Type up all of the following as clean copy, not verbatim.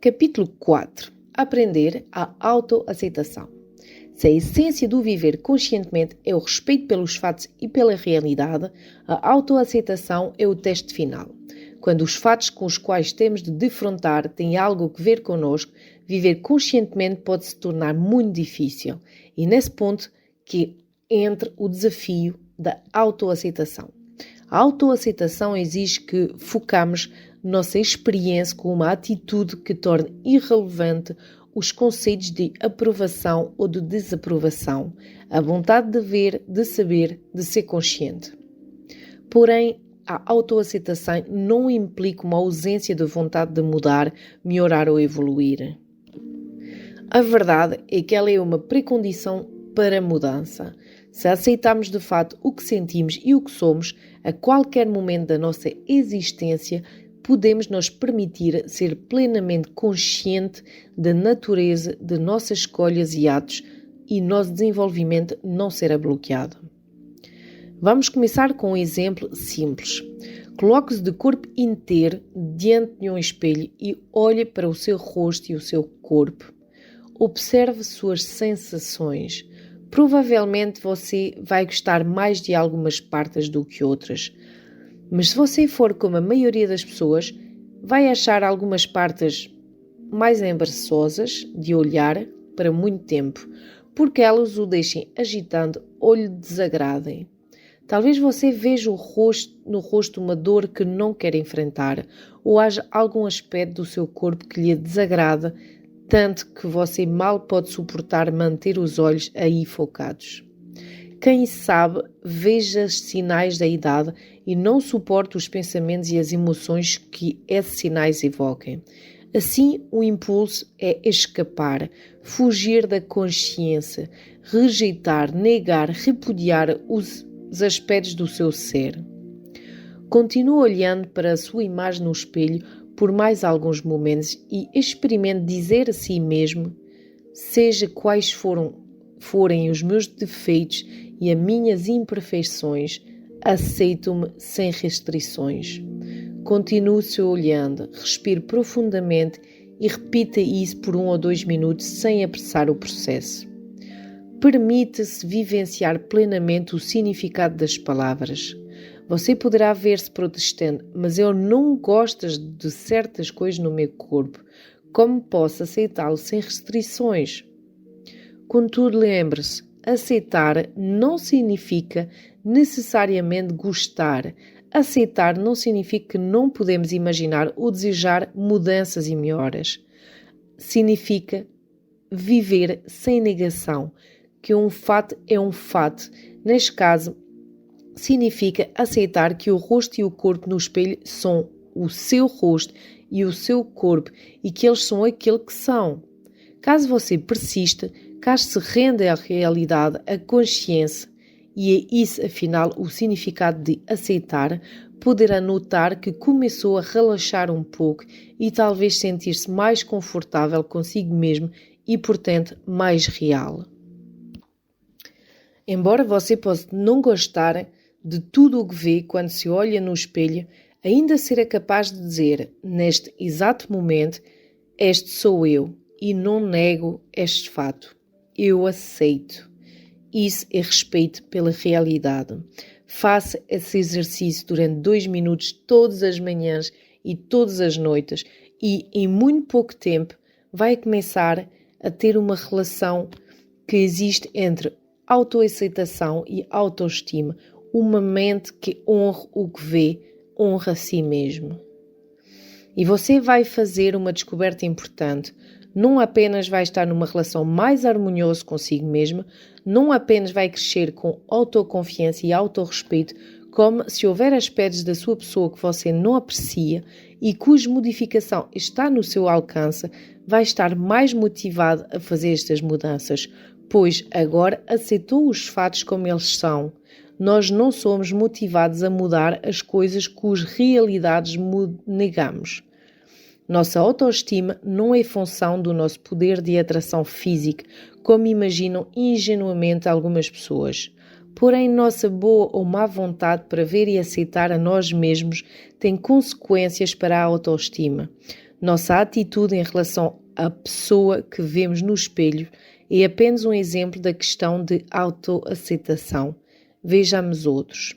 Capítulo 4. Aprender a autoaceitação. Se a essência do viver conscientemente é o respeito pelos fatos e pela realidade, a autoaceitação é o teste final. Quando os fatos com os quais temos de defrontar têm algo a ver connosco, viver conscientemente pode se tornar muito difícil. E nesse ponto que entra o desafio da autoaceitação. A autoaceitação exige que focamos nossa experiência com uma atitude que torne irrelevante os conceitos de aprovação ou de desaprovação, a vontade de ver, de saber, de ser consciente. Porém, a autoaceitação não implica uma ausência de vontade de mudar, melhorar ou evoluir. A verdade é que ela é uma precondição para a mudança. Se aceitarmos de fato o que sentimos e o que somos, a qualquer momento da nossa existência, podemos nos permitir ser plenamente consciente da natureza de nossas escolhas e atos e nosso desenvolvimento não será bloqueado. Vamos começar com um exemplo simples. Coloque-se de corpo inteiro diante de um espelho e olhe para o seu rosto e o seu corpo. Observe suas sensações. Provavelmente você vai gostar mais de algumas partes do que outras. Mas se você for como a maioria das pessoas, vai achar algumas partes mais embaraçosas de olhar para muito tempo, porque elas o deixem agitando ou lhe desagradem. Talvez você veja no rosto uma dor que não quer enfrentar, ou haja algum aspecto do seu corpo que lhe desagrada, tanto que você mal pode suportar manter os olhos aí focados. Quem sabe veja os sinais da idade e não suporta os pensamentos e as emoções que esses sinais evoquem. Assim, o impulso é escapar, fugir da consciência, rejeitar, negar, repudiar os aspectos do seu ser. Continue olhando para a sua imagem no espelho por mais alguns momentos e experimente dizer a si mesmo, seja quais forem os meus defeitos e as minhas imperfeições, aceito-me sem restrições. Continue-se olhando, respire profundamente e repita isso por 1 ou 2 minutos sem apressar o processo. Permita-se vivenciar plenamente o significado das palavras. Você poderá ver-se protestando, mas eu não gosto de certas coisas no meu corpo. Como posso aceitá-lo sem restrições? Contudo, lembre-se, aceitar não significa necessariamente gostar. Aceitar não significa que não podemos imaginar ou desejar mudanças e melhoras. Significa viver sem negação, que um fato é um fato. Neste caso, significa aceitar que o rosto e o corpo no espelho são o seu rosto e o seu corpo e que eles são aquilo que são. Caso você persista, caso se renda à realidade, à consciência, e é isso afinal o significado de aceitar, poderá notar que começou a relaxar um pouco e talvez sentir-se mais confortável consigo mesmo e, portanto, mais real. Embora você possa não gostar de tudo o que vê quando se olha no espelho, ainda será capaz de dizer, neste exato momento, este sou eu e não nego este fato. Eu aceito. Isso é respeito pela realidade. Faça esse exercício durante 2 minutos todas as manhãs e todas as noites e em muito pouco tempo vai começar a ter uma relação que existe entre autoaceitação e autoestima. Uma mente que honra o que vê, honra a si mesmo. E você vai fazer uma descoberta importante. Não apenas vai estar numa relação mais harmoniosa consigo mesmo, não apenas vai crescer com autoconfiança e autorrespeito, como se houver aspectos da sua pessoa que você não aprecia e cuja modificação está no seu alcance, vai estar mais motivado a fazer estas mudanças, pois agora aceitou os fatos como eles são. Nós não somos motivados a mudar as coisas cujas realidades negamos. Nossa autoestima não é função do nosso poder de atração física, como imaginam ingenuamente algumas pessoas. Porém, nossa boa ou má vontade para ver e aceitar a nós mesmos tem consequências para a autoestima. Nossa atitude em relação à pessoa que vemos no espelho é apenas um exemplo da questão de autoaceitação. Vejamos outros.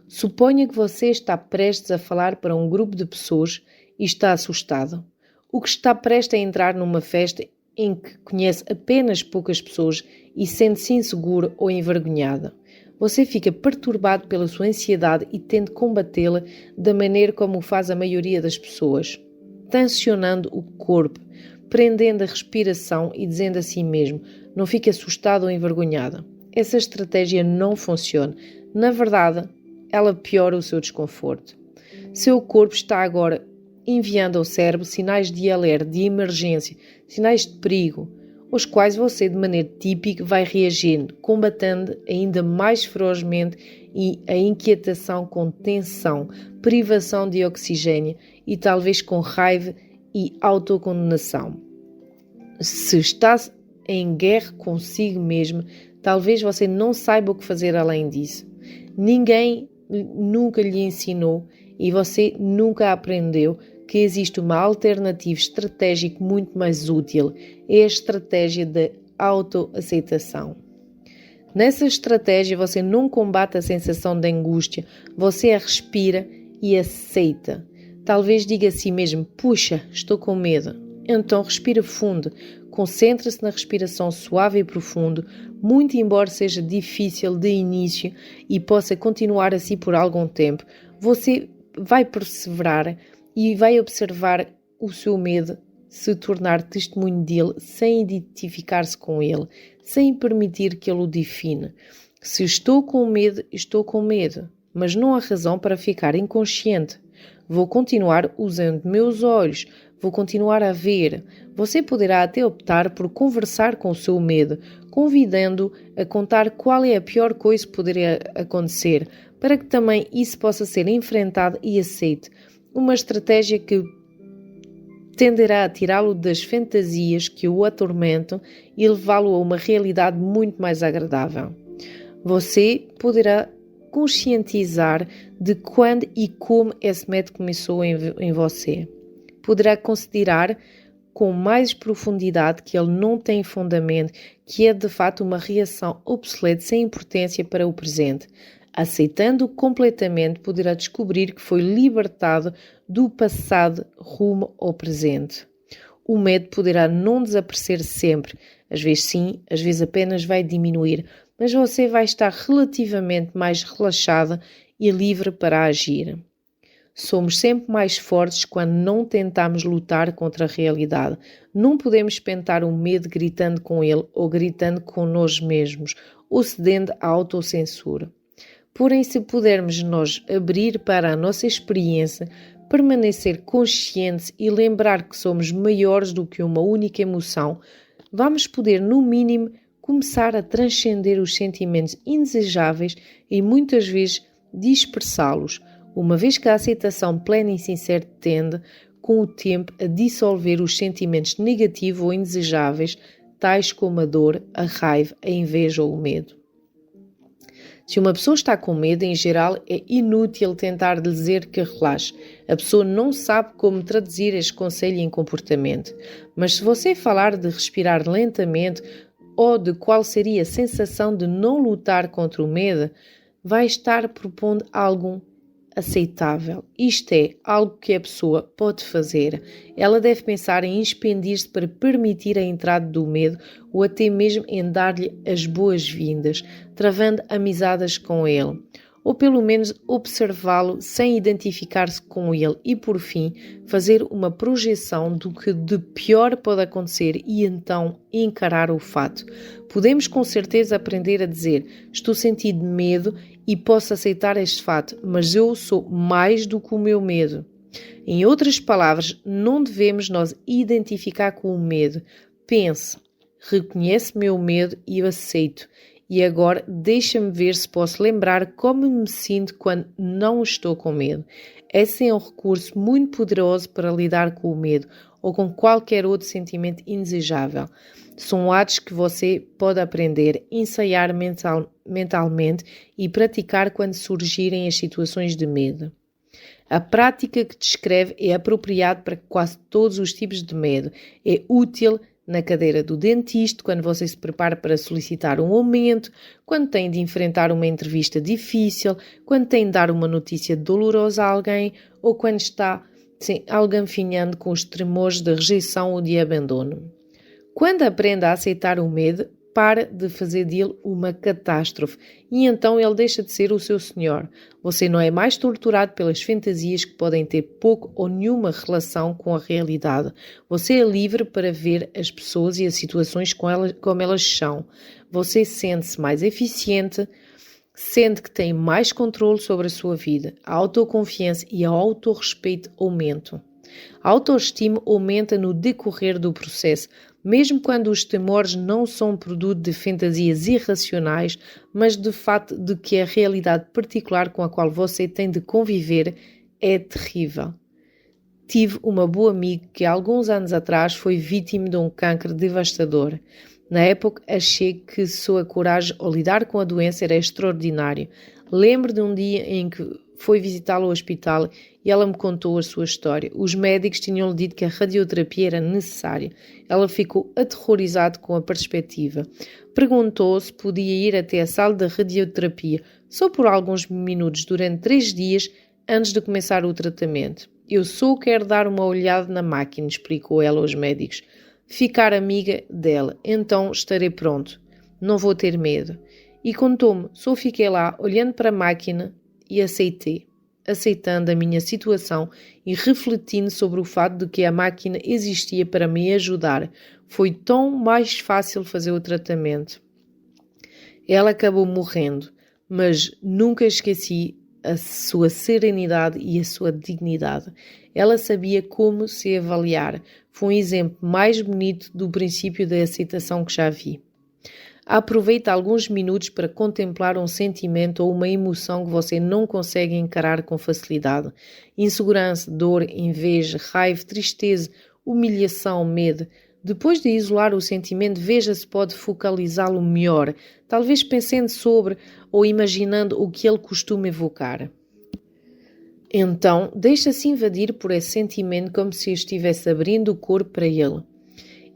Suponha que você está prestes a falar para um grupo de pessoas e está assustado. O que está prestes a entrar numa festa em que conhece apenas poucas pessoas e sente-se inseguro ou envergonhada. Você fica perturbado pela sua ansiedade e tenta combatê-la da maneira como faz a maioria das pessoas, tensionando o corpo, prendendo a respiração e dizendo a si mesmo: não fique assustado ou envergonhada. Essa estratégia não funciona. Na verdade, ela piora o seu desconforto. Seu corpo está agora enviando ao cérebro sinais de alerta, de emergência, sinais de perigo, os quais você, de maneira típica, vai reagindo, combatendo ainda mais ferozmente e a inquietação com tensão, privação de oxigênio e talvez com raiva e autocondenação. Se está em guerra consigo mesmo, talvez você não saiba o que fazer além disso. Ninguém nunca lhe ensinou e você nunca aprendeu que existe uma alternativa estratégica muito mais útil, é a estratégia da autoaceitação. Nessa estratégia você não combate a sensação de angústia, você a respira e aceita. Talvez diga a si mesmo: puxa, estou com medo. Então respira fundo, concentra-se na respiração suave e profunda, muito embora seja difícil de início e possa continuar assim por algum tempo. Você vai perseverar e vai observar o seu medo se tornar testemunho dele sem identificar-se com ele, sem permitir que ele o defina. Se estou com medo, estou com medo, mas não há razão para ficar inconsciente. Vou continuar usando meus olhos, vou continuar a ver. Você poderá até optar por conversar com o seu medo, convidando-o a contar qual é a pior coisa que poderia acontecer, para que também isso possa ser enfrentado e aceito. Uma estratégia que tenderá a tirá-lo das fantasias que o atormentam e levá-lo a uma realidade muito mais agradável. Você poderá conscientizar de quando e como esse medo começou em você. Poderá considerar com mais profundidade que ele não tem fundamento, que é de fato uma reação obsoleta sem importância para o presente. Aceitando-o completamente, poderá descobrir que foi libertado do passado rumo ao presente. O medo poderá não desaparecer sempre, às vezes sim, às vezes apenas vai diminuir, mas você vai estar relativamente mais relaxada e livre para agir. Somos sempre mais fortes quando não tentamos lutar contra a realidade. Não podemos espantar o medo gritando com ele ou gritando com nós mesmos, ou cedendo à autocensura. Porém, se pudermos nós abrir para a nossa experiência, permanecer conscientes e lembrar que somos maiores do que uma única emoção, vamos poder, no mínimo, começar a transcender os sentimentos indesejáveis e muitas vezes dispersá-los, uma vez que a aceitação plena e sincera tende, com o tempo, a dissolver os sentimentos negativos ou indesejáveis, tais como a dor, a raiva, a inveja ou o medo. Se uma pessoa está com medo, em geral, é inútil tentar dizer que relaxe. A pessoa não sabe como traduzir este conselho em comportamento. Mas se você falar de respirar lentamente ou de qual seria a sensação de não lutar contra o medo, vai estar propondo algo aceitável. Isto é, algo que a pessoa pode fazer. Ela deve pensar em expandir-se para permitir a entrada do medo ou até mesmo em dar-lhe as boas-vindas, travando amizades com ele. Ou pelo menos observá-lo sem identificar-se com ele e, por fim, fazer uma projeção do que de pior pode acontecer e então encarar o fato. Podemos com certeza aprender a dizer: estou sentindo medo e posso aceitar este fato, mas eu sou mais do que o meu medo. Em outras palavras, não devemos nós identificar com o medo. Pense: reconheço meu medo e o aceito. E agora deixa-me ver se posso lembrar como me sinto quando não estou com medo. Esse é um recurso muito poderoso para lidar com o medo ou com qualquer outro sentimento indesejável. São atos que você pode aprender, ensaiar mentalmente e praticar quando surgirem as situações de medo. A prática que descreve é apropriada para quase todos os tipos de medo. É útil na cadeira do dentista, quando você se prepara para solicitar um aumento, quando tem de enfrentar uma entrevista difícil, quando tem de dar uma notícia dolorosa a alguém ou quando está alganfinhando com os tremores de rejeição ou de abandono. Quando aprende a aceitar o medo, para de fazer dele uma catástrofe e então ele deixa de ser o seu senhor. Você não é mais torturado pelas fantasias que podem ter pouco ou nenhuma relação com a realidade. Você é livre para ver as pessoas e as situações como elas são. Você sente-se mais eficiente, sente que tem mais controle sobre a sua vida. A autoconfiança e o autorrespeito aumentam. A autoestima aumenta no decorrer do processo, mesmo quando os temores não são produto de fantasias irracionais, mas de fato de que a realidade particular com a qual você tem de conviver é terrível. Tive uma boa amiga que há alguns anos atrás foi vítima de um cancro devastador. Na época achei que sua coragem ao lidar com a doença era extraordinária. Lembro de um dia em que foi visitá-la ao hospital e ela me contou a sua história. Os médicos tinham-lhe dito que a radioterapia era necessária. Ela ficou aterrorizada com a perspectiva. Perguntou se podia ir até a sala de radioterapia só por alguns minutos durante 3 dias antes de começar o tratamento. Eu só quero dar uma olhada na máquina, explicou ela aos médicos. Ficar amiga dela, então estarei pronto. Não vou ter medo. E contou-me, só fiquei lá olhando para a máquina e aceitando a minha situação e refletindo sobre o fato de que a máquina existia para me ajudar. Foi tão mais fácil fazer o tratamento. Ela acabou morrendo, mas nunca esqueci a sua serenidade e a sua dignidade. Ela sabia como se avaliar. Foi um exemplo mais bonito do princípio da aceitação que já vi. Aproveite alguns minutos para contemplar um sentimento ou uma emoção que você não consegue encarar com facilidade. Insegurança, dor, inveja, raiva, tristeza, humilhação, medo. Depois de isolar o sentimento, veja se pode focalizá-lo melhor, talvez pensando sobre ou imaginando o que ele costuma evocar. Então, deixe-se invadir por esse sentimento como se estivesse abrindo o corpo para ele.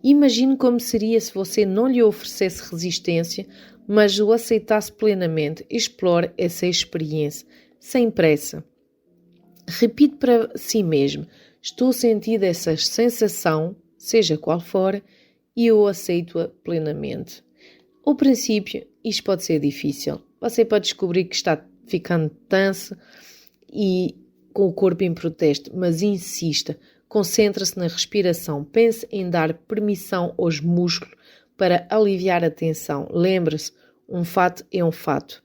Imagine como seria se você não lhe oferecesse resistência, mas o aceitasse plenamente. Explore essa experiência, sem pressa. Repite para si mesmo, estou sentindo essa sensação, seja qual for, e eu aceito-a plenamente. Ao princípio, isto pode ser difícil. Você pode descobrir que está ficando tenso e com o corpo em protesto, mas insista. Concentre-se na respiração. Pense em dar permissão aos músculos para aliviar a tensão. Lembre-se, um fato é um fato.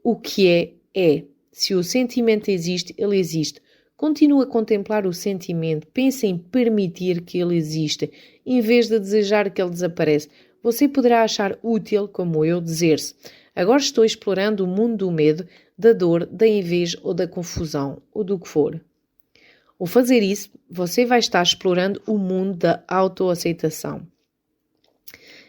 O que é. Se o sentimento existe, ele existe. Continue a contemplar o sentimento. Pense em permitir que ele exista, em vez de desejar que ele desapareça. Você poderá achar útil, como eu, dizer-se: agora estou explorando o mundo do medo, da dor, da inveja ou da confusão, ou do que for. Ao fazer isso, você vai estar explorando o mundo da autoaceitação.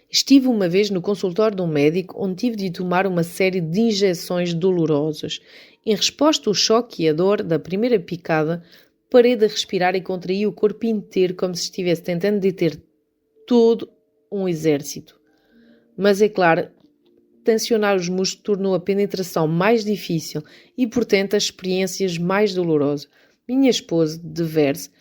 Estive uma vez no consultório de um médico onde tive de tomar uma série de injeções dolorosas. Em resposta ao choque e à dor da primeira picada, parei de respirar e contraí o corpo inteiro como se estivesse tentando deter todo um exército. Mas é claro, tensionar os músculos tornou a penetração mais difícil e, portanto, as experiências mais dolorosas. Minha esposa, de verso,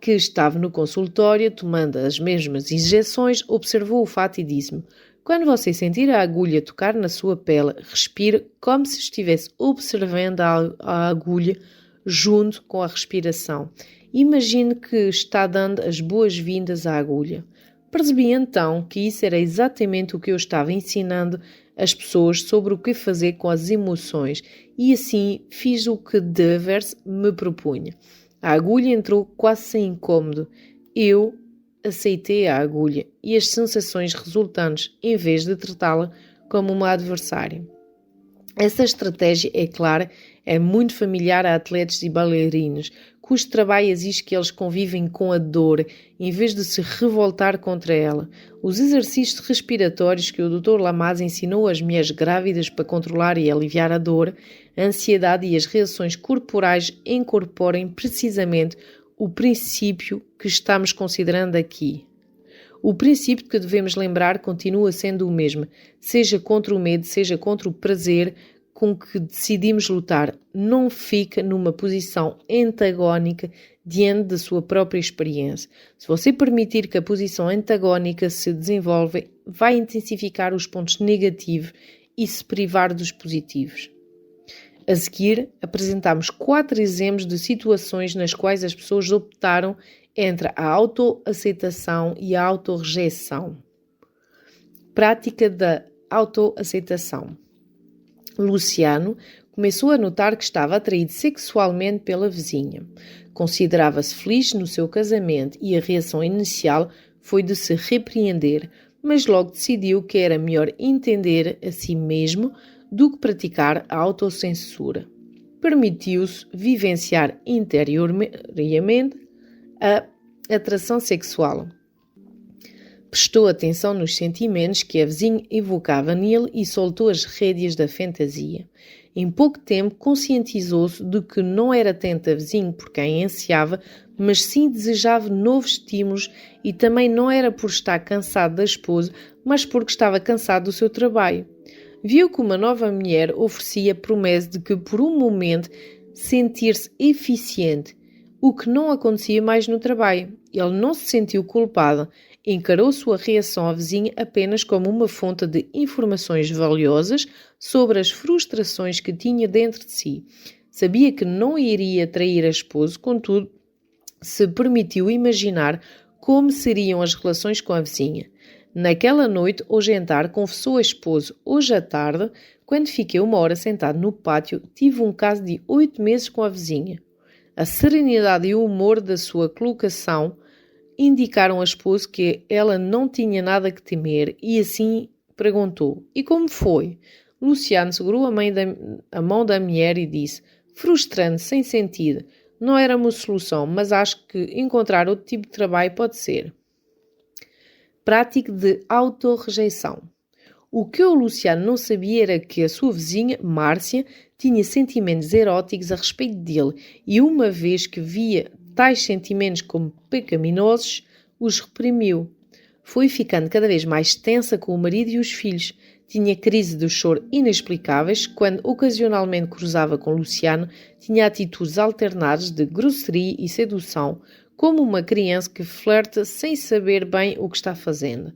que estava no consultório tomando as mesmas injeções, observou o fato e disse-me: quando você sentir a agulha tocar na sua pele, respire como se estivesse observando a agulha junto com a respiração. Imagine que está dando as boas-vindas à agulha. Percebi então que isso era exatamente o que eu estava ensinando as pessoas sobre o que fazer com as emoções e assim fiz o que Devers me propunha. A agulha entrou quase sem incômodo. Eu aceitei a agulha e as sensações resultantes em vez de tratá-la como uma adversária. Essa estratégia, é clara, é muito familiar a atletas e bailarinos, cujo trabalho exige que eles convivem com a dor, em vez de se revoltar contra ela. Os exercícios respiratórios que o Dr. Lamaze ensinou às mulheres grávidas para controlar e aliviar a dor A ansiedade e as reações corporais incorporem precisamente o princípio que estamos considerando aqui. O princípio que devemos lembrar continua sendo o mesmo, seja contra o medo, seja contra o prazer com que decidimos lutar. Não fica numa posição antagónica diante da sua própria experiência. Se você permitir que a posição antagónica se desenvolva, vai intensificar os pontos negativos e se privar dos positivos. A seguir, apresentamos 4 exemplos de situações nas quais as pessoas optaram entre a autoaceitação e a autorrejeição. Prática da autoaceitação. Luciano começou a notar que estava atraído sexualmente pela vizinha. Considerava-se feliz no seu casamento e a reação inicial foi de se repreender, mas logo decidiu que era melhor entender a si mesmo do que praticar a autocensura. Permitiu-se vivenciar interiormente a atração sexual. Prestou atenção nos sentimentos que a vizinha evocava nele e soltou as rédeas da fantasia. Em pouco tempo, conscientizou-se de que não era tanto a vizinha por quem ansiava, mas sim desejava novos estímulos e também não era por estar cansado da esposa, mas porque estava cansado do seu trabalho. Viu que uma nova mulher oferecia a promessa de que por um momento sentir-se eficiente, o que não acontecia mais no trabalho. Ele não se sentiu culpado, encarou sua reação à vizinha apenas como uma fonte de informações valiosas sobre as frustrações que tinha dentro de si. Sabia que não iria trair a esposa, contudo, se permitiu imaginar como seriam as relações com a vizinha. Naquela noite, ao jantar, confessou a esposa: hoje à tarde, quando fiquei 1 hora sentado no pátio, tive um caso de 8 meses com a vizinha. A serenidade e o humor da sua colocação indicaram a esposa que ela não tinha nada que temer e assim perguntou: e como foi? Luciano segurou a mão da mulher e disse: frustrante, sem sentido. Não era uma solução, mas acho que encontrar outro tipo de trabalho pode ser. Prática de autorrejeição. O que o Luciano não sabia era que a sua vizinha, Márcia, tinha sentimentos eróticos a respeito dele e uma vez que via tais sentimentos como pecaminosos, os reprimiu. Foi ficando cada vez mais tensa com o marido e os filhos. Tinha crise de choro inexplicáveis. Quando ocasionalmente cruzava com Luciano, tinha atitudes alternadas de grosseria e sedução, como uma criança que flerta sem saber bem o que está fazendo.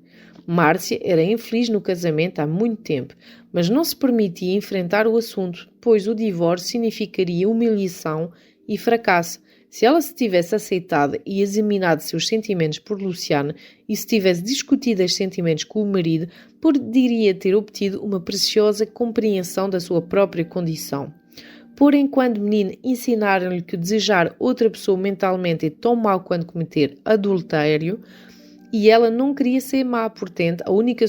Márcia era infeliz no casamento há muito tempo, mas não se permitia enfrentar o assunto, pois o divórcio significaria humilhação e fracasso. Se ela se tivesse aceitado e examinado seus sentimentos por Luciano e se tivesse discutido os sentimentos com o marido, poderia ter obtido uma preciosa compreensão da sua própria condição. Porém, quando menino ensinaram-lhe que desejar outra pessoa mentalmente é tão mau quanto cometer adultério, e ela não queria ser má, portanto, a única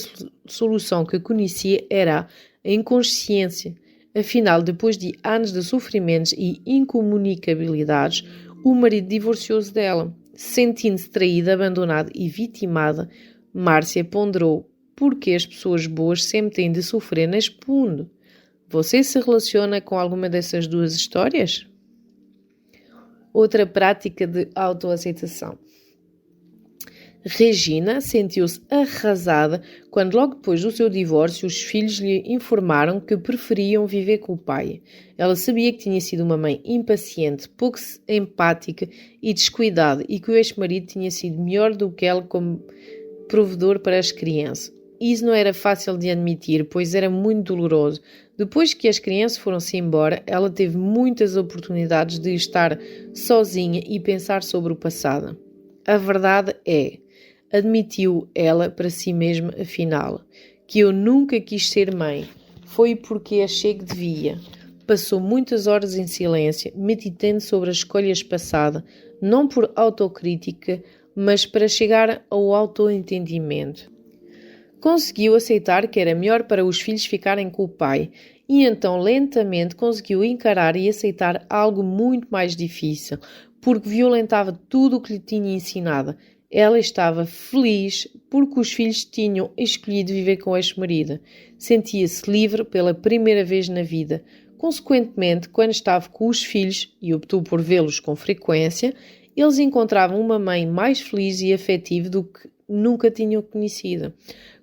solução que conhecia era a inconsciência. Afinal, depois de anos de sofrimentos e incomunicabilidades, o marido divorciou-se dela. Sentindo-se traída, abandonada e vitimada, Márcia ponderou: por que as pessoas boas sempre têm de sofrer neste mundo? Você se relaciona com alguma dessas duas histórias? Outra prática de autoaceitação. Regina sentiu-se arrasada quando logo depois do seu divórcio os filhos lhe informaram que preferiam viver com o pai. Ela sabia que tinha sido uma mãe impaciente, pouco empática e descuidada e que o ex-marido tinha sido melhor do que ela como provedor para as crianças. Isso não era fácil de admitir, pois era muito doloroso. Depois que as crianças foram-se embora, ela teve muitas oportunidades de estar sozinha e pensar sobre o passado. A verdade é, admitiu ela para si mesma afinal, que eu nunca quis ser mãe. Foi porque achei que devia. Passou muitas horas em silêncio, meditando sobre as escolhas passadas, não por autocrítica, mas para chegar ao autoentendimento. Conseguiu aceitar que era melhor para os filhos ficarem com o pai e então lentamente conseguiu encarar e aceitar algo muito mais difícil, porque violentava tudo o que lhe tinha ensinado. Ela estava feliz porque os filhos tinham escolhido viver com o ex-marido. Sentia-se livre pela primeira vez na vida. Consequentemente, quando estava com os filhos e optou por vê-los com frequência, eles encontravam uma mãe mais feliz e afetiva do que nunca tinham conhecido.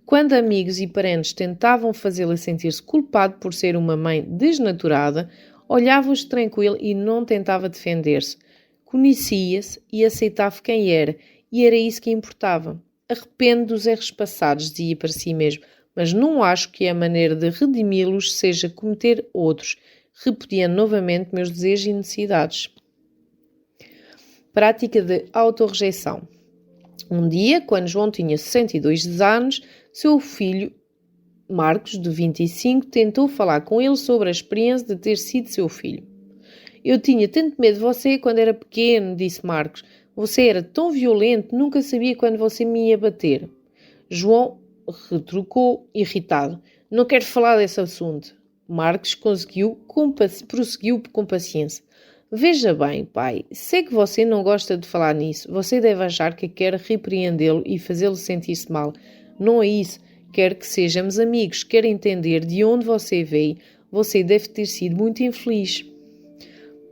Quando amigos e parentes tentavam fazê-la sentir-se culpado por ser uma mãe desnaturada, olhava-os tranquilo e não tentava defender-se. Conhecia-se e aceitava quem era, e era isso que importava. Arrependo dos erros passados, dizia para si mesmo, mas não acho que a maneira de redimi-los seja cometer outros, repudiando novamente meus desejos e necessidades. Prática de autorrejeição. Um dia, quando João tinha 62 anos, seu filho, Marcos, de 25, tentou falar com ele sobre a experiência de ter sido seu filho. Eu tinha tanto medo de você quando era pequeno, disse Marcos. Você era tão violento, nunca sabia quando você me ia bater. João retrucou, irritado. Não quero falar desse assunto. Marcos prosseguiu com paciência. Veja bem, pai, sei que você não gosta de falar nisso. Você deve achar que quer repreendê-lo e fazê-lo sentir-se mal. Não é isso. Quero que sejamos amigos. Quero entender de onde você veio. Você deve ter sido muito infeliz.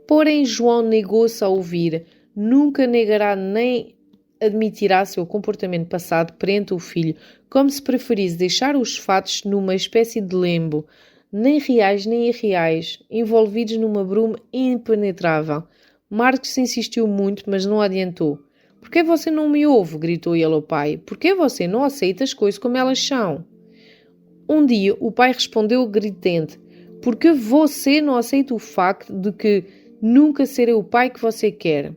Porém, João negou-se a ouvir. Nunca negará nem admitirá seu comportamento passado perante o filho, como se preferisse deixar os fatos numa espécie de limbo, nem reais nem irreais, envolvidos numa bruma impenetrável. Marcos insistiu muito, mas não adiantou. Por que você não me ouve? Gritou ele ao pai. Por que você não aceita as coisas como elas são? Um dia, o pai respondeu gritante. Porque você não aceita o facto de que nunca serei o pai que você quer?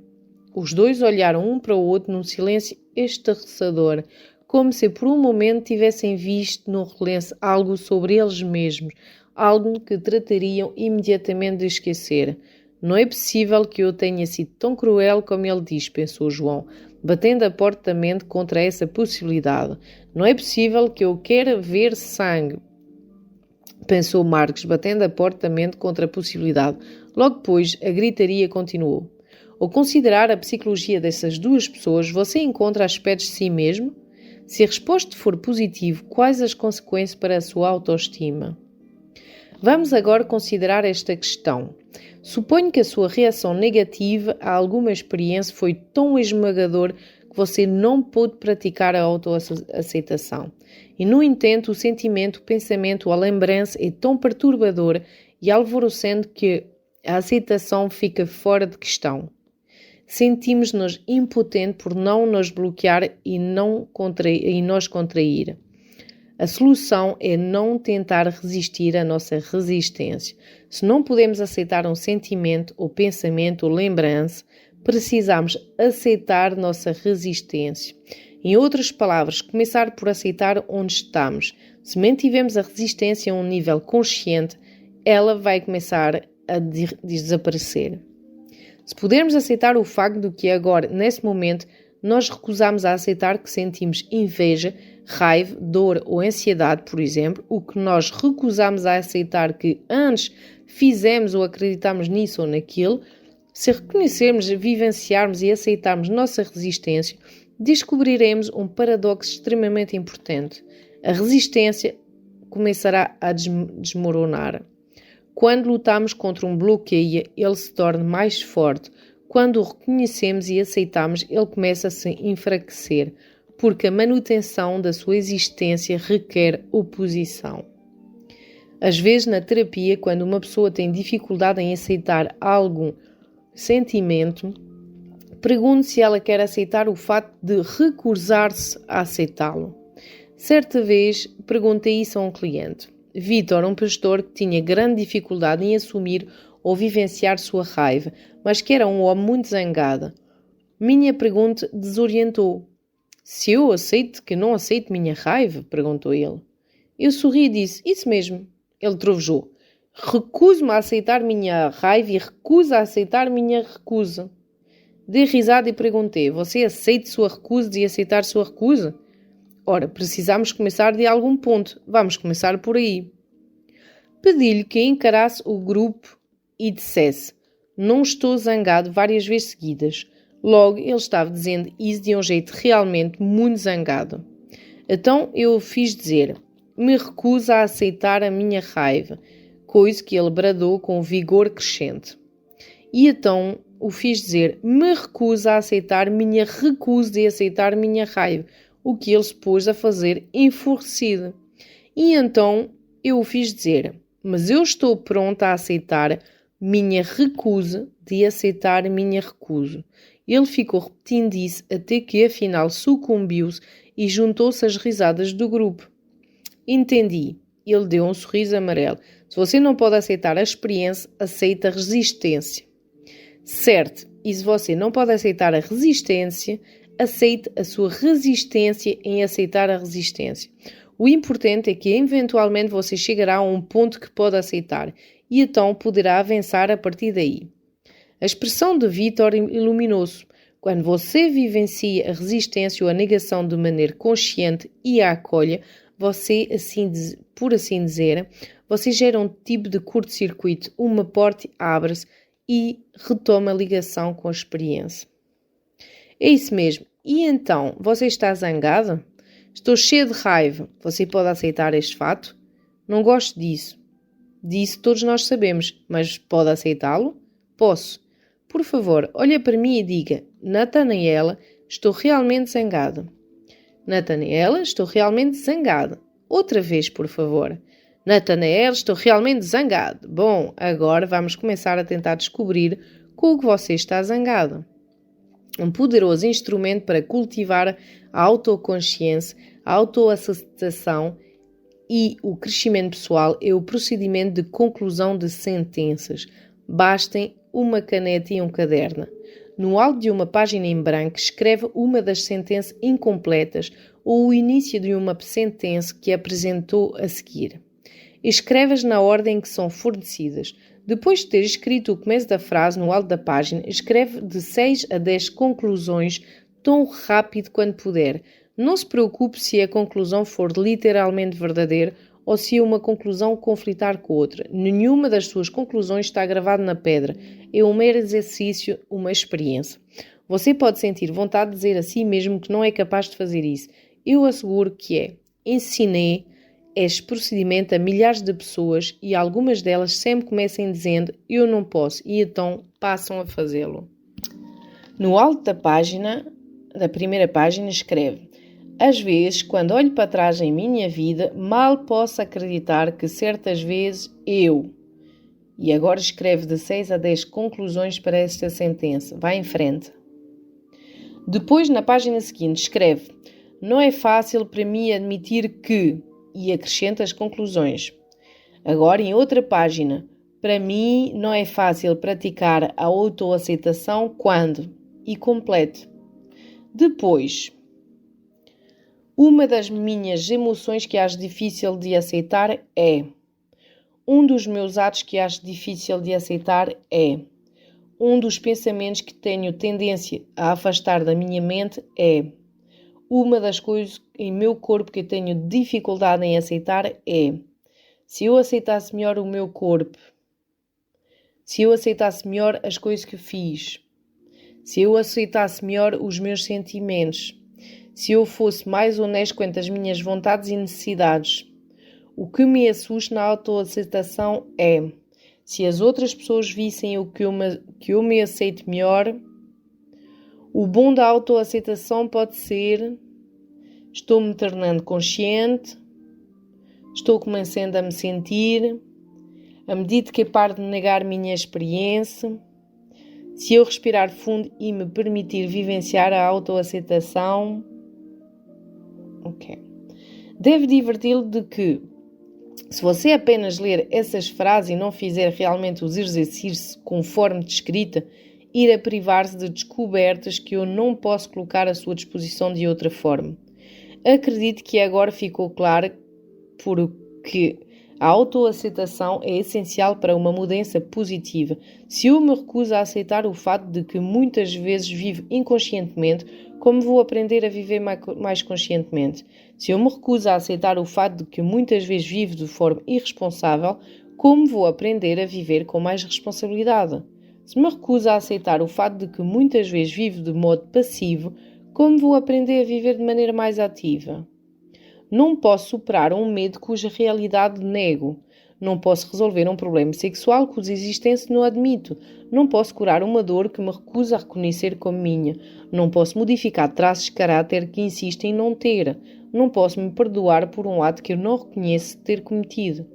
Os dois olharam um para o outro num silêncio estarrecedor, como se por um momento tivessem visto no relance algo sobre eles mesmos, algo que tratariam imediatamente de esquecer. Não é possível que eu tenha sido tão cruel como ele diz, pensou João, batendo a porta da mente contra essa possibilidade. Não é possível que eu queira ver sangue, pensou Marcos, batendo a porta da mente contra a possibilidade. Logo depois, a gritaria continuou. Ao considerar a psicologia dessas duas pessoas, você encontra aspectos de si mesmo? Se a resposta for positiva, quais as consequências para a sua autoestima? Vamos agora considerar esta questão. Suponho que a sua reação negativa a alguma experiência foi tão esmagadora que você não pôde praticar a autoaceitação. E, no entanto, o sentimento, o pensamento, a lembrança é tão perturbador e alvorocente que a aceitação fica fora de questão. Sentimos-nos impotentes por não nos bloquear e nos contrair. A solução é não tentar resistir à nossa resistência. Se não podemos aceitar um sentimento, ou pensamento, ou lembrança, precisamos aceitar nossa resistência. Em outras palavras, começar por aceitar onde estamos. Se mantivermos a resistência a um nível consciente, ela vai começar a desaparecer. Se pudermos aceitar o facto de que agora, nesse momento, nós recusamos a aceitar que sentimos inveja, raiva, dor ou ansiedade, por exemplo, o que nós recusamos a aceitar que antes fizemos ou acreditamos nisso ou naquilo, se reconhecermos, vivenciarmos e aceitarmos nossa resistência, descobriremos um paradoxo extremamente importante. A resistência começará a desmoronar. Quando lutamos contra um bloqueio, ele se torna mais forte. Quando o reconhecemos e aceitamos, ele começa a se enfraquecer, porque a manutenção da sua existência requer oposição. Às vezes, na terapia, quando uma pessoa tem dificuldade em aceitar algum sentimento, pergunto se ela quer aceitar o facto de recusar-se a aceitá-lo. Certa vez, perguntei isso a um cliente. Vítor, um pastor que tinha grande dificuldade em assumir ou vivenciar sua raiva, mas que era um homem muito zangado. Minha pergunta desorientou. Se eu aceito que não aceito minha raiva? Perguntou ele. Eu sorri e disse, isso mesmo. Ele trovejou. Recuso-me a aceitar minha raiva e recuso a aceitar minha recusa. Dei risada e perguntei, você aceita sua recusa e aceitar sua recusa? Ora, precisamos começar de algum ponto. Vamos começar por aí. Pedi-lhe que encarasse o grupo e dissesse, não estou zangado várias vezes seguidas. Logo, ele estava dizendo isso de um jeito realmente muito zangado. Então, eu o fiz dizer, me recuso a aceitar a minha raiva. coisa que ele bradou com vigor crescente. E então o fiz dizer: me recuso a aceitar minha recusa de aceitar minha raiva, o que ele se pôs a fazer enfurecido. E então eu o fiz dizer: mas eu estou pronta a aceitar minha recusa de aceitar minha recusa. Ele ficou repetindo isso até que afinal sucumbiu-se e juntou-se às risadas do grupo. Entendi. Ele deu um sorriso amarelo. Se você não pode aceitar a experiência, aceita a resistência. Certo. E se você não pode aceitar a resistência, aceite a sua resistência em aceitar a resistência. O importante é que eventualmente você chegará a um ponto que pode aceitar e então poderá avançar a partir daí. A expressão de Vítor iluminou-se. Quando você vivencia a resistência ou a negação de maneira consciente e a acolhe, você, por assim dizer, você gera um tipo de curto-circuito, uma porta abre-se e retoma a ligação com a experiência. É isso mesmo. E então, você está zangado? Estou cheio de raiva. Você pode aceitar este fato? Não gosto disso. Disso todos nós sabemos, mas pode aceitá-lo? Posso. Por favor, olha para mim e diga: Natanaela, estou realmente zangada. Natanaela, estou realmente zangada. Outra vez, por favor. Natanaela, estou realmente zangado. Bom, agora vamos começar a tentar descobrir com o que você está zangado. Um poderoso instrumento para cultivar a autoconsciência, a autoaceitação e o crescimento pessoal é o procedimento de conclusão de sentenças. Bastem uma caneta e um caderno. No alto de uma página em branco, escreve uma das sentenças incompletas ou o início de uma sentença que apresentou a seguir. Escreve-as na ordem que são fornecidas. Depois de ter escrito o começo da frase no alto da página, escreve de 6 a 10 conclusões tão rápido quanto puder. Não se preocupe se a conclusão for literalmente verdadeira ou se é uma conclusão conflitar com outra. Nenhuma das suas conclusões está gravada na pedra. É um mero exercício, uma experiência. Você pode sentir vontade de dizer a si mesmo que não é capaz de fazer isso. Eu asseguro que é. Ensinei este procedimento a milhares de pessoas e algumas delas sempre começam dizendo eu não posso e então passam a fazê-lo. No alto da primeira página, escreve: às vezes, quando olho para trás em minha vida, mal posso acreditar que certas vezes eu... E agora escreve de 6 a 10 conclusões para esta sentença. Vai em frente. Depois, na página seguinte, escreve: não é fácil para mim admitir que... E acrescenta as conclusões. Agora, em outra página, para mim não é fácil praticar a autoaceitação quando... E complete. Depois... Uma das minhas emoções que acho difícil de aceitar é. Um dos meus atos que acho difícil de aceitar é. Um dos pensamentos que tenho tendência a afastar da minha mente é. Uma das coisas em meu corpo que tenho dificuldade em aceitar é. Se eu aceitasse melhor o meu corpo. Se eu aceitasse melhor as coisas que fiz. Se eu aceitasse melhor os meus sentimentos. Se eu fosse mais honesto quanto às minhas vontades e necessidades. O que me assusta na autoaceitação é, se as outras pessoas vissem o que eu me aceito melhor, o bom da autoaceitação pode ser, estou me tornando consciente, estou começando a me sentir, à medida que paro de negar minha experiência, se eu respirar fundo e me permitir vivenciar a autoaceitação. Ok. Deve diverti-lo de que, se você apenas ler essas frases e não fizer realmente os exercícios conforme descrita, irá privar-se de descobertas que eu não posso colocar à sua disposição de outra forma. Acredito que agora ficou claro porque a autoaceitação é essencial para uma mudança positiva. Se eu me recuso a aceitar o fato de que muitas vezes vivo inconscientemente, como vou aprender a viver mais conscientemente? Se eu me recuso a aceitar o fato de que muitas vezes vivo de forma irresponsável, como vou aprender a viver com mais responsabilidade? Se me recuso a aceitar o fato de que muitas vezes vivo de modo passivo, como vou aprender a viver de maneira mais ativa? Não posso superar um medo cuja realidade nego. Não posso resolver um problema sexual cuja existência não admito. Não posso curar uma dor que me recuso a reconhecer como minha. Não posso modificar traços de caráter que insisto em não ter. Não posso me perdoar por um ato que eu não reconheço ter cometido.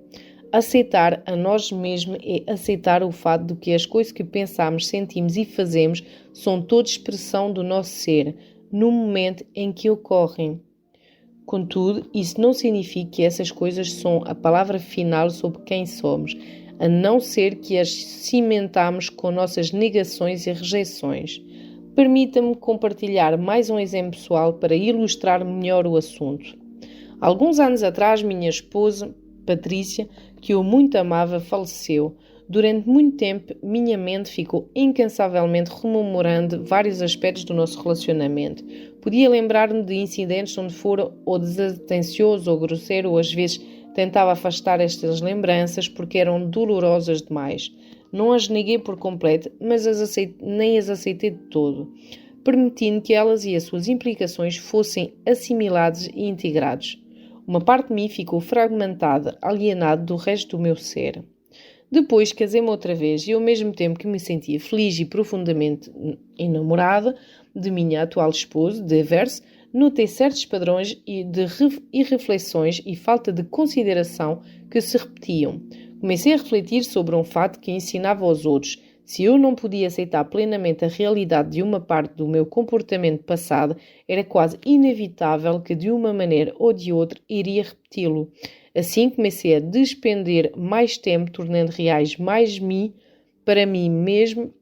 Aceitar a nós mesmos é aceitar o fato de que as coisas que pensamos, sentimos e fazemos são toda expressão do nosso ser, no momento em que ocorrem. Contudo, isso não significa que essas coisas são a palavra final sobre quem somos, a não ser que as cimentamos com nossas negações e rejeições. Permita-me compartilhar mais um exemplo pessoal para ilustrar melhor o assunto. Alguns anos atrás, minha esposa, Patrícia, que eu muito amava, faleceu. Durante muito tempo, minha mente ficou incansavelmente rememorando vários aspectos do nosso relacionamento. Podia lembrar-me de incidentes onde fora ou desatencioso ou grosseiro, ou às vezes tentava afastar estas lembranças porque eram dolorosas demais. Não as neguei por completo, mas nem as aceitei de todo, permitindo que elas e as suas implicações fossem assimiladas e integrados. Uma parte de mim ficou fragmentada, alienada do resto do meu ser. Depois casei-me outra vez e ao mesmo tempo que me sentia feliz e profundamente enamorada de minha atual esposa, Devers, notei certos padrões e reflexões e falta de consideração que se repetiam. Comecei a refletir sobre um fato que ensinava aos outros. Se eu não podia aceitar plenamente a realidade de uma parte do meu comportamento passado, era quase inevitável que de uma maneira ou de outra iria repeti-lo. Assim comecei a despender mais tempo, tornando reais para mim mesmo,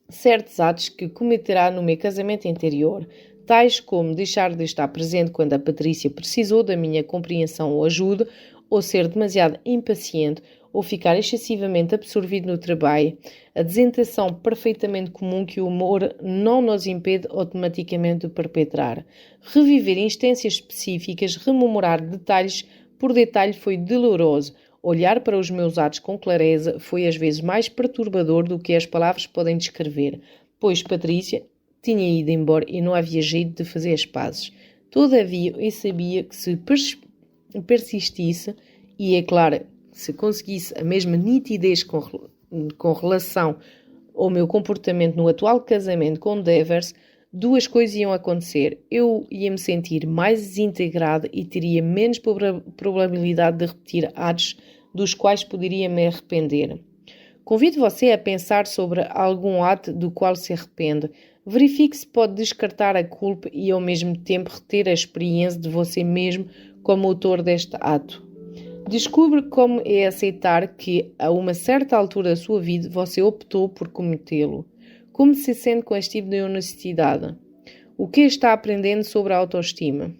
certos atos que cometerá no meu casamento interior, tais como deixar de estar presente quando a Patrícia precisou da minha compreensão ou ajuda, ou ser demasiado impaciente, ou ficar excessivamente absorvido no trabalho, a desentação perfeitamente comum que o humor não nos impede automaticamente de perpetrar. Reviver instâncias específicas, rememorar detalhes por detalhe foi doloroso. Olhar para os meus atos com clareza foi às vezes mais perturbador do que as palavras podem descrever, pois Patrícia tinha ido embora e não havia jeito de fazer as pazes. Todavia, eu sabia que se persistisse, e é claro, se conseguisse a mesma nitidez com relação ao meu comportamento no atual casamento com Devers, duas coisas iam acontecer. Eu ia me sentir mais desintegrada e teria menos probabilidade de repetir atos dos quais poderia me arrepender. Convido você a pensar sobre algum ato do qual se arrepende. Verifique se pode descartar a culpa e ao mesmo tempo reter a experiência de você mesmo como autor deste ato. Descubra como é aceitar que, a uma certa altura da sua vida, você optou por cometê-lo. Como se sente com este tipo de honestidade? O que está aprendendo sobre a autoestima?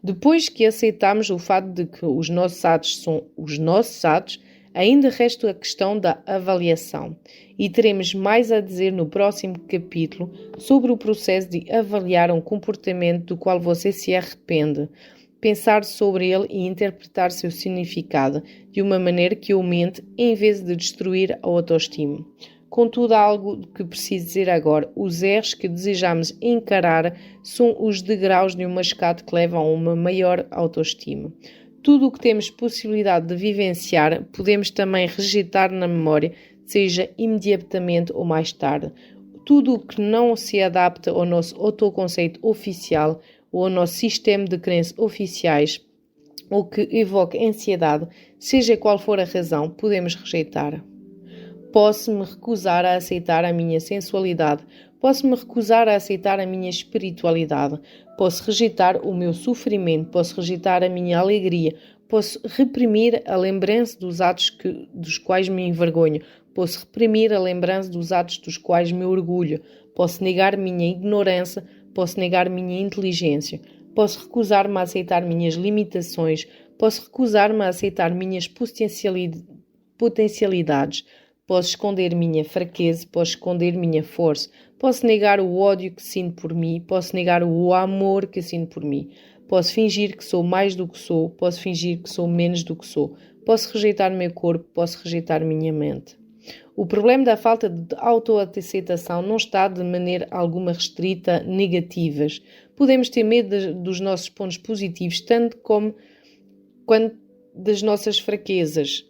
Depois que aceitamos o fato de que os nossos atos são os nossos atos, ainda resta a questão da avaliação. E teremos mais a dizer no próximo capítulo sobre o processo de avaliar um comportamento do qual você se arrepende, pensar sobre ele e interpretar seu significado de uma maneira que aumente em vez de destruir a autoestima. Contudo, há algo que preciso dizer agora. Os erros que desejamos encarar são os degraus de uma escada que levam a uma maior autoestima. Tudo o que temos possibilidade de vivenciar, podemos também rejeitar na memória, seja imediatamente ou mais tarde. Tudo o que não se adapta ao nosso autoconceito oficial ou ao nosso sistema de crenças oficiais ou que evoque ansiedade, seja qual for a razão, podemos rejeitar. Posso-me recusar a aceitar a minha sensualidade. Posso-me recusar a aceitar a minha espiritualidade. Posso rejeitar o meu sofrimento. Posso rejeitar a minha alegria. Posso reprimir a lembrança dos atos dos quais me envergonho. Posso reprimir a lembrança dos atos dos quais me orgulho. Posso negar minha ignorância. Posso negar minha inteligência. Posso recusar-me a aceitar minhas limitações. Posso recusar-me a aceitar minhas potencialidades. Posso esconder minha fraqueza, posso esconder minha força, posso negar o ódio que sinto por mim, posso negar o amor que sinto por mim, posso fingir que sou mais do que sou, posso fingir que sou menos do que sou, posso rejeitar meu corpo, posso rejeitar minha mente. O problema da falta de autoaceitação não está de maneira alguma restrita a negativas. Podemos ter medo dos nossos pontos positivos, tanto como quando das nossas fraquezas.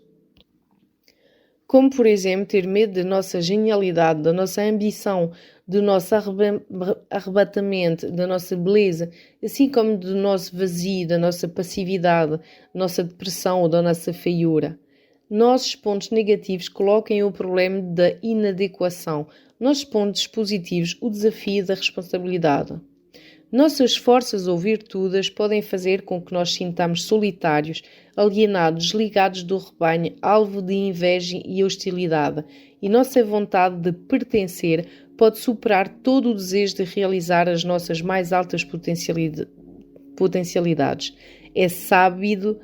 Como, por exemplo, ter medo da nossa genialidade, da nossa ambição, do nosso arrebatamento, da nossa beleza, assim como do nosso vazio, da nossa passividade, da nossa depressão ou da nossa feiura. Nossos pontos negativos coloquem o problema da inadequação. Nossos pontos positivos, o desafio da responsabilidade. Nossas forças ou virtudes podem fazer com que nós sintamos solitários, alienados, desligados do rebanho, alvo de inveja e hostilidade, e nossa vontade de pertencer pode superar todo o desejo de realizar as nossas mais altas potencialidades. É sábio,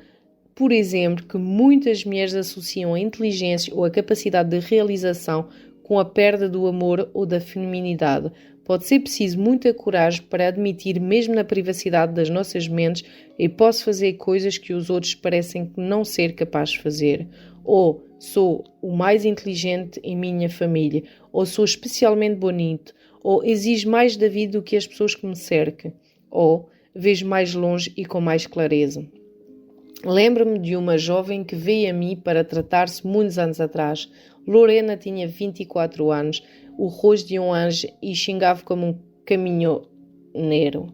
por exemplo, que muitas mulheres associam a inteligência ou a capacidade de realização com a perda do amor ou da feminilidade. Pode ser preciso muita coragem para admitir, mesmo na privacidade das nossas mentes, eu posso fazer coisas que os outros parecem não ser capazes de fazer. Ou sou o mais inteligente em minha família. Ou sou especialmente bonito. Ou exijo mais da vida do que as pessoas que me cercam. Ou vejo mais longe e com mais clareza. Lembro-me de uma jovem que veio a mim para tratar-se muitos anos atrás. Lorena tinha 24 anos, o rosto de um anjo e xingava como um caminhoneiro.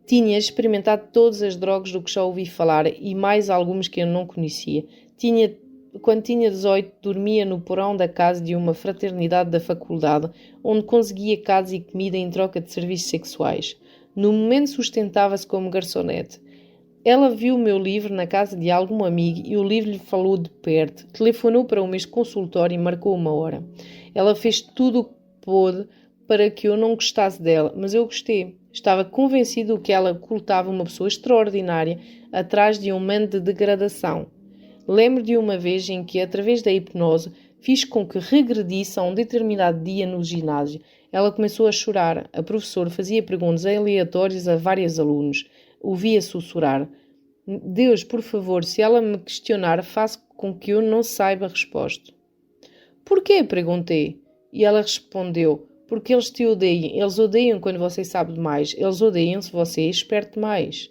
Tinha experimentado todas as drogas do que já ouvi falar e mais algumas que eu não conhecia. Quando tinha 18, dormia no porão da casa de uma fraternidade da faculdade, onde conseguia casa e comida em troca de serviços sexuais. No momento sustentava-se como garçonete. Ela viu o meu livro na casa de algum amigo e o livro lhe falou de perto. Telefonou para o meu consultório e marcou uma hora. Ela fez tudo o que pôde para que eu não gostasse dela, mas eu gostei. Estava convencido que ela ocultava uma pessoa extraordinária atrás de um manto de degradação. Lembro de uma vez em que, através da hipnose, fiz com que regredisse a um determinado dia no ginásio. Ela começou a chorar. A professora fazia perguntas aleatórias a vários alunos. Ouvia sussurrar. Deus, por favor, se ela me questionar, faça com que eu não saiba a resposta. Porquê? Perguntei. E ela respondeu, porque eles te odeiam. Eles odeiam quando você sabe demais. Eles odeiam se você é esperto demais.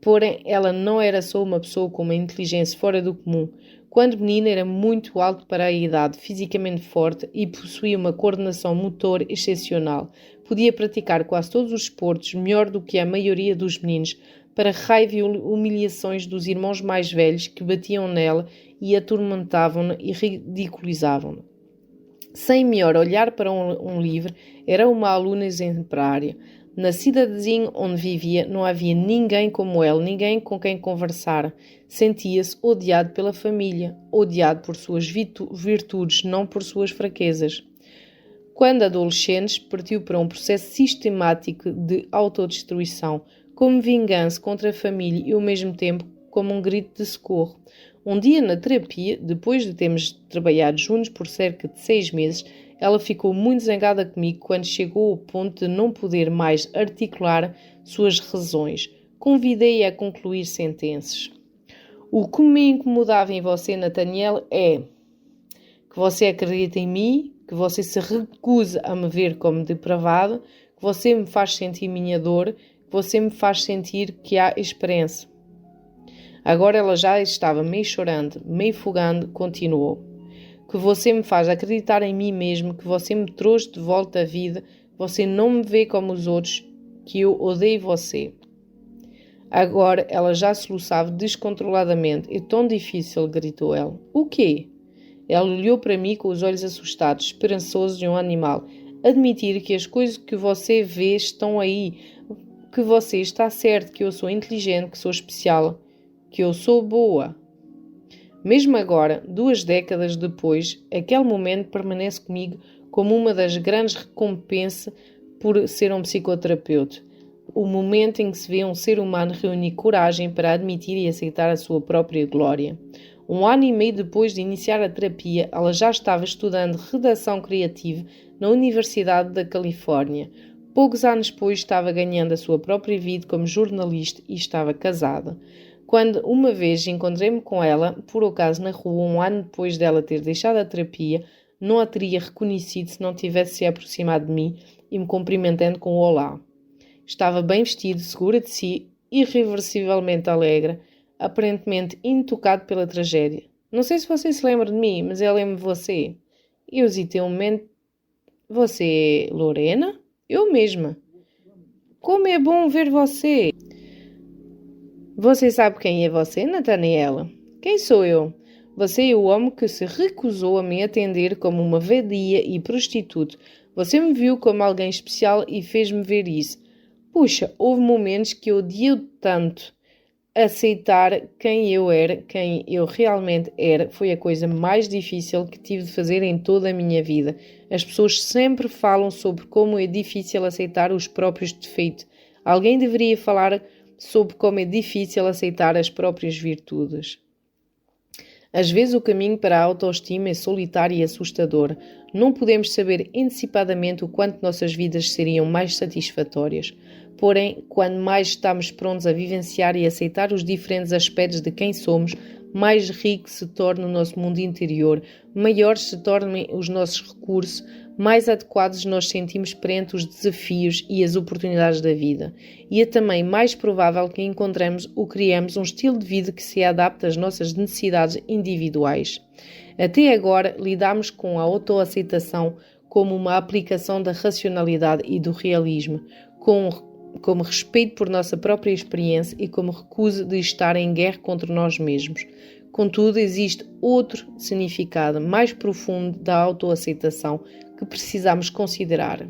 Porém, ela não era só uma pessoa com uma inteligência fora do comum. Quando menina, era muito alto para a idade, fisicamente forte e possuía uma coordenação motor excepcional. Podia praticar quase todos os esportes, melhor do que a maioria dos meninos, para raiva e humilhações dos irmãos mais velhos que batiam nela e atormentavam-na e ridiculizavam-na. Sem melhor olhar para um livro, era uma aluna exemplária. Na cidadezinha onde vivia não havia ninguém como ela, ninguém com quem conversar. Sentia-se odiado pela família, odiado por suas virtudes, não por suas fraquezas. Quando adolescente, partiu para um processo sistemático de autodestruição, como vingança contra a família e ao mesmo tempo como um grito de socorro. Um dia na terapia, depois de termos trabalhado juntos por cerca de 6 meses, ela ficou muito zangada comigo quando chegou ao ponto de não poder mais articular suas razões. Convidei-a a concluir sentenças. O que me incomodava em você, Nathaniel, é que você acredita em mim, que você se recusa a me ver como depravado, que você me faz sentir minha dor, que você me faz sentir que há esperança. Agora ela já estava meio chorando, meio fogando, continuou. Que você me faz acreditar em mim mesmo, que você me trouxe de volta à vida, que você não me vê como os outros, que eu odeio você. Agora ela já soluçava descontroladamente. É tão difícil, gritou ela. O quê? Ela olhou para mim com os olhos assustados, esperançosos de um animal. Admitir que as coisas que você vê estão aí, que você está certo, que eu sou inteligente, que sou especial, que eu sou boa. Mesmo agora, 2 décadas depois, aquele momento permanece comigo como uma das grandes recompensas por ser um psicoterapeuta. O momento em que se vê um ser humano reunir coragem para admitir e aceitar a sua própria glória. 1 ano e meio depois de iniciar a terapia, ela já estava estudando redação criativa na Universidade da Califórnia. Poucos anos depois estava ganhando a sua própria vida como jornalista e estava casada. Quando uma vez encontrei-me com ela, por acaso na rua, 1 ano depois dela ter deixado a terapia, não a teria reconhecido se não tivesse se aproximado de mim e me cumprimentando com um olá. Estava bem vestido, segura de si, irreversivelmente alegre. aparentemente intocado pela tragédia. Não sei se você se lembra de mim, mas eu lembro de você. Eu hesitei um momento. Você é Lorena? Eu mesma. Como é bom ver você! Você sabe quem é você, Nathaniela? Quem sou eu? Você é o homem que se recusou a me atender como uma vadia e prostituta. Você me viu como alguém especial e fez-me ver isso. Puxa, houve momentos que eu odiei tanto. Aceitar quem eu era, quem eu realmente era, foi a coisa mais difícil que tive de fazer em toda a minha vida. As pessoas sempre falam sobre como é difícil aceitar os próprios defeitos. Alguém deveria falar sobre como é difícil aceitar as próprias virtudes. Às vezes o caminho para a autoestima é solitário e assustador. Não podemos saber antecipadamente o quanto nossas vidas seriam mais satisfatórias. Porém, quando mais estamos prontos a vivenciar e aceitar os diferentes aspectos de quem somos, mais rico se torna o nosso mundo interior, maiores se tornam os nossos recursos, mais adequados nós sentimos perante os desafios e as oportunidades da vida. E é também mais provável que encontremos ou criemos um estilo de vida que se adapte às nossas necessidades individuais. Até agora, lidamos com a autoaceitação como uma aplicação da racionalidade e do realismo, como respeito por nossa própria experiência e como recusa de estar em guerra contra nós mesmos. Contudo, existe outro significado mais profundo da autoaceitação que precisamos considerar.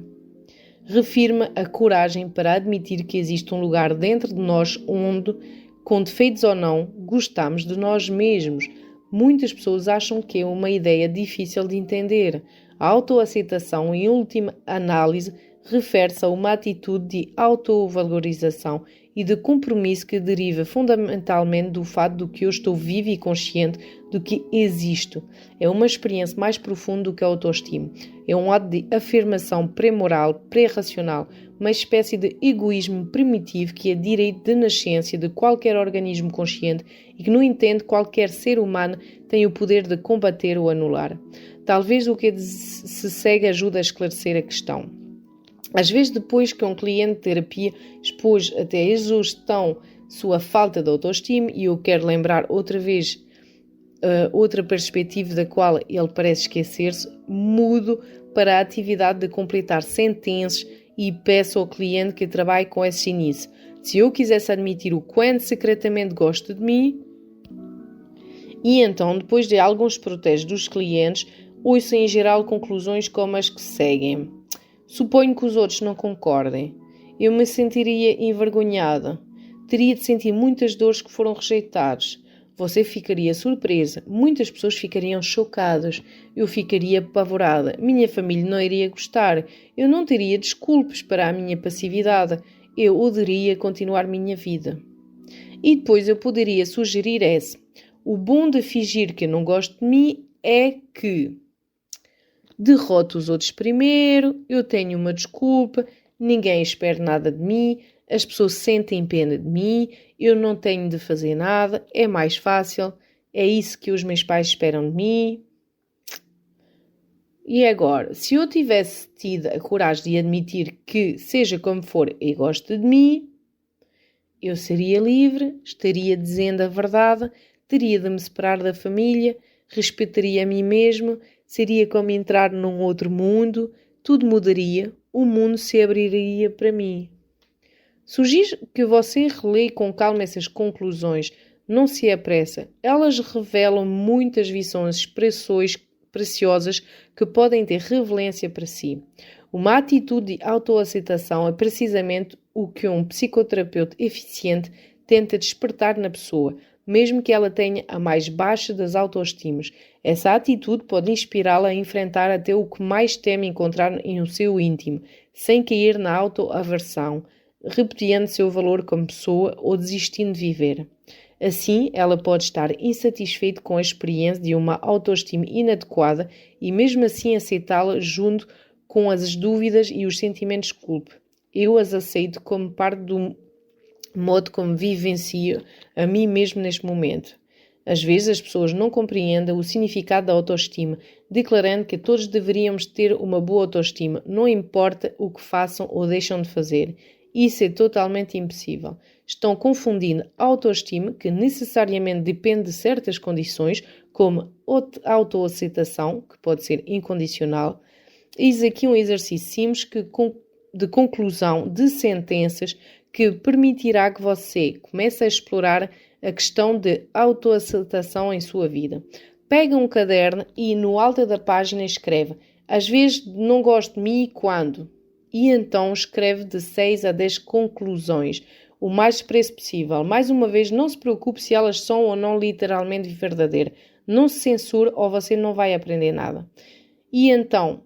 Refirma a coragem para admitir que existe um lugar dentro de nós onde, com defeitos ou não, gostamos de nós mesmos. Muitas pessoas acham que é uma ideia difícil de entender. A autoaceitação, em última análise, refere-se a uma atitude de autovalorização e de compromisso que deriva fundamentalmente do fato de que eu estou vivo e consciente do que existo. É uma experiência mais profunda do que a autoestima. É um ato de afirmação pré-moral, pré-racional, uma espécie de egoísmo primitivo que é direito de nascença de qualquer organismo consciente e que, no entanto, qualquer ser humano tem o poder de combater ou anular. Talvez o que se segue ajude a esclarecer a questão. Às vezes, depois que um cliente de terapia expôs até a exaustão sua falta de autoestima, e eu quero lembrar outra vez outra perspectiva da qual ele parece esquecer-se, mudo para a atividade de completar sentenças e peço ao cliente que trabalhe com esse início. Se eu quisesse admitir o quanto secretamente gosto de mim, e então, depois de alguns protestos dos clientes, ouço em geral conclusões como as que seguem. Suponho que os outros não concordem. Eu me sentiria envergonhada. Teria de sentir muitas dores que foram rejeitadas. Você ficaria surpresa. Muitas pessoas ficariam chocadas. Eu ficaria apavorada. Minha família não iria gostar. Eu não teria desculpas para a minha passividade. Eu odeia continuar minha vida. E depois eu poderia sugerir esse. O bom de fingir que eu não gosto de mim é que derroto os outros primeiro, eu tenho uma desculpa, ninguém espera nada de mim, as pessoas sentem pena de mim, eu não tenho de fazer nada, é mais fácil, é isso que os meus pais esperam de mim. E agora, se eu tivesse tido a coragem de admitir que, seja como for, eu gosto de mim, eu seria livre, estaria dizendo a verdade, teria de me separar da família, respeitaria a mim mesmo, seria como entrar num outro mundo, tudo mudaria, o mundo se abriria para mim. Sugiro que você releia com calma essas conclusões, não se apressa, elas revelam muitas visões, expressões preciosas que podem ter relevância para si. Uma atitude de autoaceitação é precisamente o que um psicoterapeuta eficiente tenta despertar na pessoa, mesmo que ela tenha a mais baixa das autoestimas. Essa atitude pode inspirá-la a enfrentar até o que mais teme encontrar no seu íntimo, sem cair na autoaversão, repetindo seu valor como pessoa ou desistindo de viver. Assim, ela pode estar insatisfeita com a experiência de uma autoestima inadequada e mesmo assim aceitá-la junto com as dúvidas e os sentimentos de culpa. Eu as aceito como parte do modo como vivencio a mim mesmo neste momento. Às vezes as pessoas não compreendem o significado da autoestima, declarando que todos deveríamos ter uma boa autoestima, não importa o que façam ou deixam de fazer. Isso é totalmente impossível. Estão confundindo autoestima, que necessariamente depende de certas condições, como autoaceitação, que pode ser incondicional. Eis aqui um exercício simples de conclusão de sentenças que permitirá que você comece a explorar a questão de autoaceitação em sua vida. Pega um caderno e no alto da página escreve: às vezes não gosto de mim quando? E então escreve de 6 a 10 conclusões, o mais expresso possível. Mais uma vez, não se preocupe se elas são ou não literalmente verdadeiras. Não se censure ou você não vai aprender nada. E então,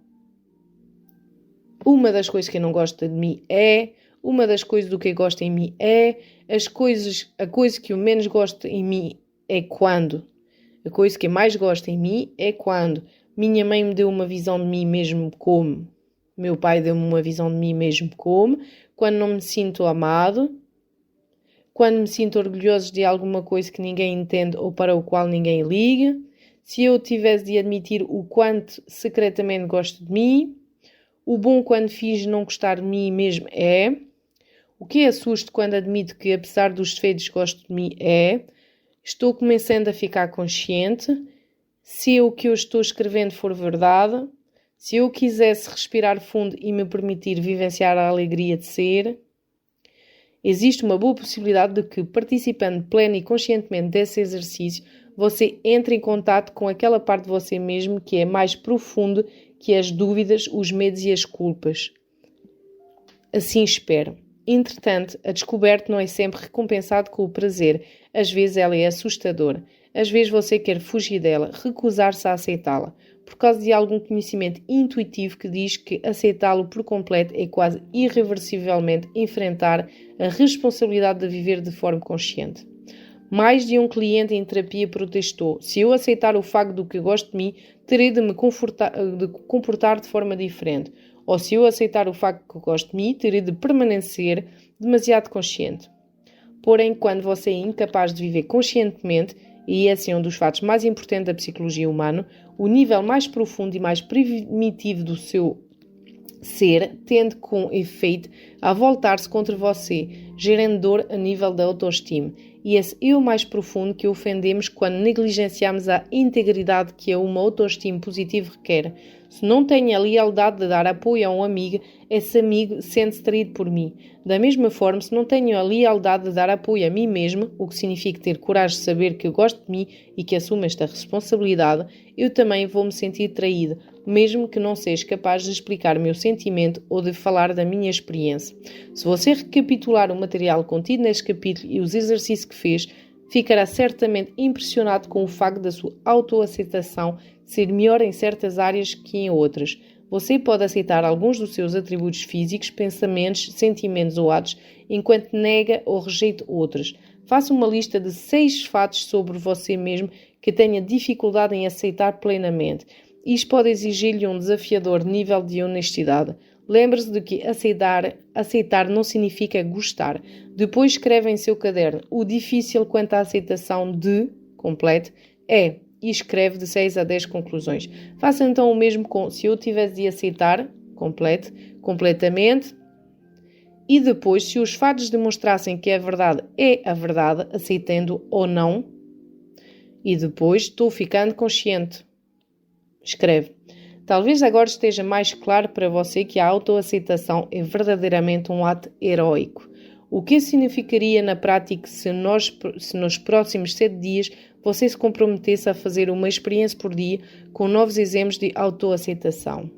uma das coisas que eu não gosto de mim é, uma das coisas do que eu gosto em mim é, a coisa que eu menos gosto em mim é quando. A coisa que eu mais gosto em mim é quando minha mãe me deu uma visão de mim mesmo como, meu pai deu-me uma visão de mim mesmo como, quando não me sinto amado, quando me sinto orgulhoso de alguma coisa que ninguém entende ou para o qual ninguém liga, se eu tivesse de admitir o quanto secretamente gosto de mim, o bom quando fiz não gostar de mim mesmo é, o que assusto quando admito que apesar dos defeitos gosto de mim é, estou começando a ficar consciente, se o que eu estou escrevendo for verdade, se eu quisesse respirar fundo e me permitir vivenciar a alegria de ser, existe uma boa possibilidade de que, participando pleno e conscientemente desse exercício, você entre em contato com aquela parte de você mesmo que é mais profundo que as dúvidas, os medos e as culpas. Assim espero. Entretanto, a descoberta não é sempre recompensada com o prazer. Às vezes ela é assustadora. Às vezes você quer fugir dela, recusar-se a aceitá-la, por causa de algum conhecimento intuitivo que diz que aceitá-lo por completo é quase irreversivelmente enfrentar a responsabilidade de viver de forma consciente. Mais de um cliente em terapia protestou: se eu aceitar o facto do que gosto de mim, terei de me comportar de forma diferente. Ou se eu aceitar o facto que gosto de mim, terei de permanecer demasiado consciente. Porém, quando você é incapaz de viver conscientemente, e esse é um dos fatos mais importantes da psicologia humana, o nível mais profundo e mais primitivo do seu ser tende com efeito a voltar-se contra você, gerando dor a nível da autoestima. E esse eu mais profundo que ofendemos quando negligenciamos a integridade que uma autoestima positiva requer. Se não tenho a lealdade de dar apoio a um amigo, esse amigo sente-se traído por mim. Da mesma forma, se não tenho a lealdade de dar apoio a mim mesmo, o que significa ter coragem de saber que eu gosto de mim e que assumo esta responsabilidade, eu também vou me sentir traído, mesmo que não seja capaz de explicar o meu sentimento ou de falar da minha experiência. Se você recapitular o material contido neste capítulo e os exercícios que fez, ficará certamente impressionado com o facto da sua autoaceitação ser melhor em certas áreas que em outras. Você pode aceitar alguns dos seus atributos físicos, pensamentos, sentimentos ou atos, enquanto nega ou rejeita outros. Faça uma lista de 6 fatos sobre você mesmo que tenha dificuldade em aceitar plenamente. Isto pode exigir-lhe um desafiador nível de honestidade. Lembre-se de que aceitar não significa gostar. Depois escreve em seu caderno: o difícil quanto à aceitação de, completo, é, e escreve de 6 a 10 conclusões. Faça então o mesmo com se eu tivesse de aceitar, completo, completamente, e depois se os fatos demonstrassem que a verdade é a verdade, aceitando ou não, e depois estou ficando consciente. Escreve. Talvez agora esteja mais claro para você que a autoaceitação é verdadeiramente um ato heroico. O que significaria na prática se nos próximos 7 dias você se comprometesse a fazer uma experiência por dia com novos exemplos de autoaceitação?